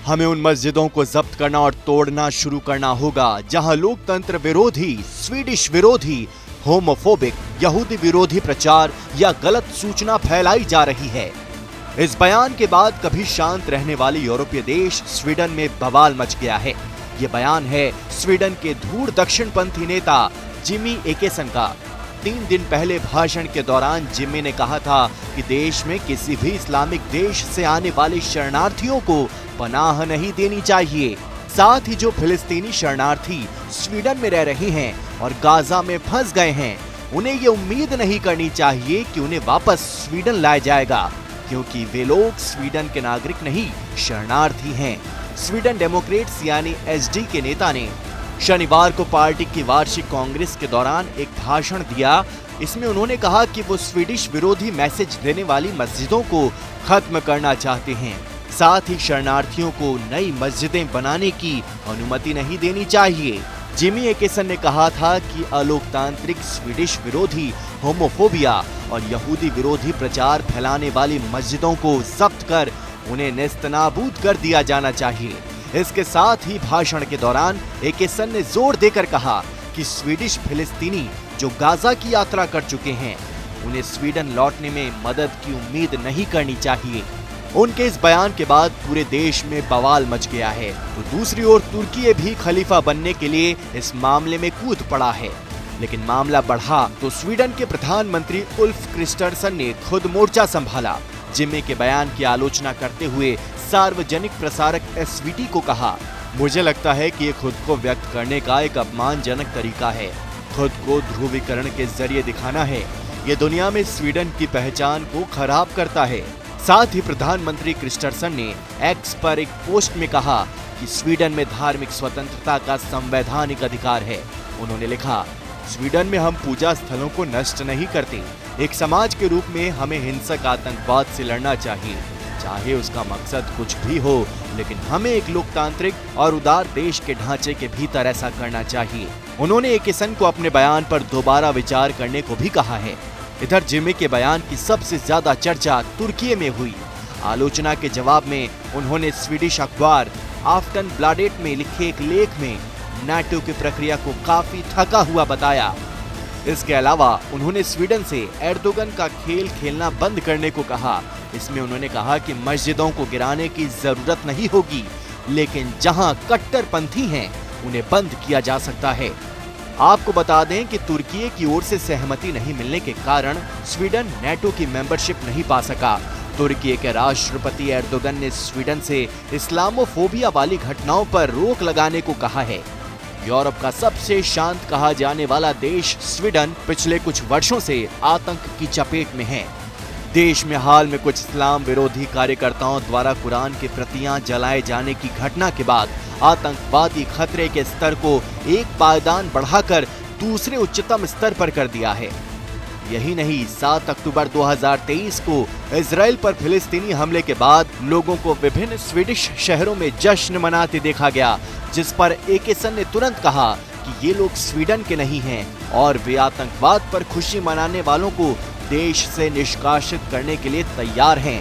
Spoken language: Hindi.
हमें उन मस्जिदों को जब्त करना और तोड़ना शुरू करना होगा जहां लोकतंत्र विरोधी, स्वीडिश विरोधी, होमोफोबिक, यहूदी विरोधी प्रचार या गलत सूचना फैलाई जा रही है। इस बयान के बाद कभी शांत रहने वाले यूरोपीय देश स्वीडन में बवाल मच गया है। ये बयान है स्वीडन के धूर दक्षिणपंथी नेता जिमी एकेसन का। 3 दिन पहले भाषण के दौरान जिमी ने कहा था कि देश में किसी भी इस्लामिक देश से आने वाले शरणार्थियों को पनाह नहीं देनी चाहिए। साथ ही जो फिलिस्तीनी शरणार्थी स्वीडन में रह रहे हैं और गाजा में फंस गए हैं, उन्हें ये उम्मीद नहीं करनी चाहिए कि उन्हें वापस स्वीडन लाया जाएगा, क्योंकि वे लोग स्वीडन के नागरिक नहीं, शरणार्थी हैं। स्वीडन डेमोक्रेट्स यानी एसडी के नेता ने शनिवार को पार्टी की वार्षिक कांग्रेस के दौरान एक भाषण दिया। इसमें उन्होंने कहा कि वो स्वीडिश विरोधी मैसेज देने वाली मस्जिदों को खत्म करना चाहते हैं। साथ ही शरणार्थियों को नई मस्जिदें बनाने की अनुमति नहीं देनी चाहिए। जिमी एकेसन ने कहा था कि अलोकतांत्रिक, स्वीडिश विरोधी, होमोफोबिया और यहूदी विरोधी प्रचार फैलाने वाली मस्जिदों को जब्त कर उन्हें नेस्तनाबूद कर दिया जाना चाहिए। इसके साथ ही भाषण के दौरान एकेसन ने जोर देकर कहा कि स्वीडिश फिलिस्तीनी जो गाजा की यात्रा कर चुके हैं, उन्हें स्वीडन लौटने में मदद की उम्मीद नहीं करनी चाहिए। उनके इस बयान के बाद पूरे देश में बवाल मच गया है। तो दूसरी ओर तुर्की भी खलीफा बनने के लिए इस मामले में कूद पड़ा है। लेकिन मामला बढ़ा तो स्वीडन के प्रधानमंत्री उल्फ क्रिस्टरसन ने खुद मोर्चा संभाला। जिमी के बयान की आलोचना करते हुए सार्वजनिक प्रसारक एसवीटी को कहा, मुझे लगता है कि ये खुद को व्यक्त करने का एक अपमानजनक तरीका है। खुद को ध्रुवीकरण के जरिए दिखाना है। ये दुनिया में स्वीडन की पहचान को खराब करता है। साथ ही प्रधानमंत्री क्रिस्टरसन ने एक्स पर एक पोस्ट में कहा कि स्वीडन में धार्मिक स्वतंत्रता का संवैधानिक अधिकार है। उन्होंने लिखा, स्वीडन में हम पूजा स्थलों को नष्ट नहीं करते। एक समाज के रूप में हमें हिंसक आतंकवाद से लड़ना चाहिए, चाहे उसका मकसद कुछ भी हो, लेकिन हमें एक लोकतांत्रिक और उदार देश के ढांचे के भीतर ऐसा करना चाहिए। उन्होंने एकेसन को अपने बयान पर दोबारा विचार करने को भी कहा है। इधर जिमी के बयान की सबसे ज्यादा चर्चा तुर्की में हुई। आलोचना के जवाब में उन्होंने स्वीडिश अखबार आफ्टनब्लाडेट में लिखे एक लेख में नाटो की प्रक्रिया को काफी थका हुआ बताया। इसके अलावा उन्होंने स्वीडन से एर्दोगन का खेल खेलना बंद करने को कहा। इसमें उन्होंने कहा कि मस्जिदों को गिराने की जरूरत नहीं होगी, लेकिन जहां कट्टरपंथी हैं उन्हें बंद किया जा सकता है। आपको बता दें कि तुर्की की ओर से सहमति नहीं मिलने के कारण स्वीडन नाटो की मेंबरशिप नहीं पा सका। तुर्की के राष्ट्रपति एर्दोगन ने स्वीडन से इस्लामोफोबिया वाली घटनाओं पर रोक लगाने को कहा है। यूरोप का सबसे शांत कहा जाने वाला देश स्वीडन पिछले कुछ वर्षों से आतंक की चपेट में है। देश में हाल में कुछ इस्लाम विरोधी कार्यकर्ताओं द्वारा कुरान की प्रतियां जलाए जाने की घटना के बाद आतंकवादी खतरे के स्तर को एक पायदान बढ़ाकर दूसरे उच्चतम स्तर पर कर दिया है। यही नहीं, 7 अक्टूबर 2023 को इजराइल पर फिलिस्तीनी हमले के बाद लोगों को विभिन्न स्वीडिश शहरों में जश्न मनाते देखा गया, जिस पर एकेसन ने तुरंत कहा कि ये लोग स्वीडन के नहीं हैं और वे आतंकवाद पर खुशी मनाने वालों को देश से निष्कासित करने के लिए तैयार हैं।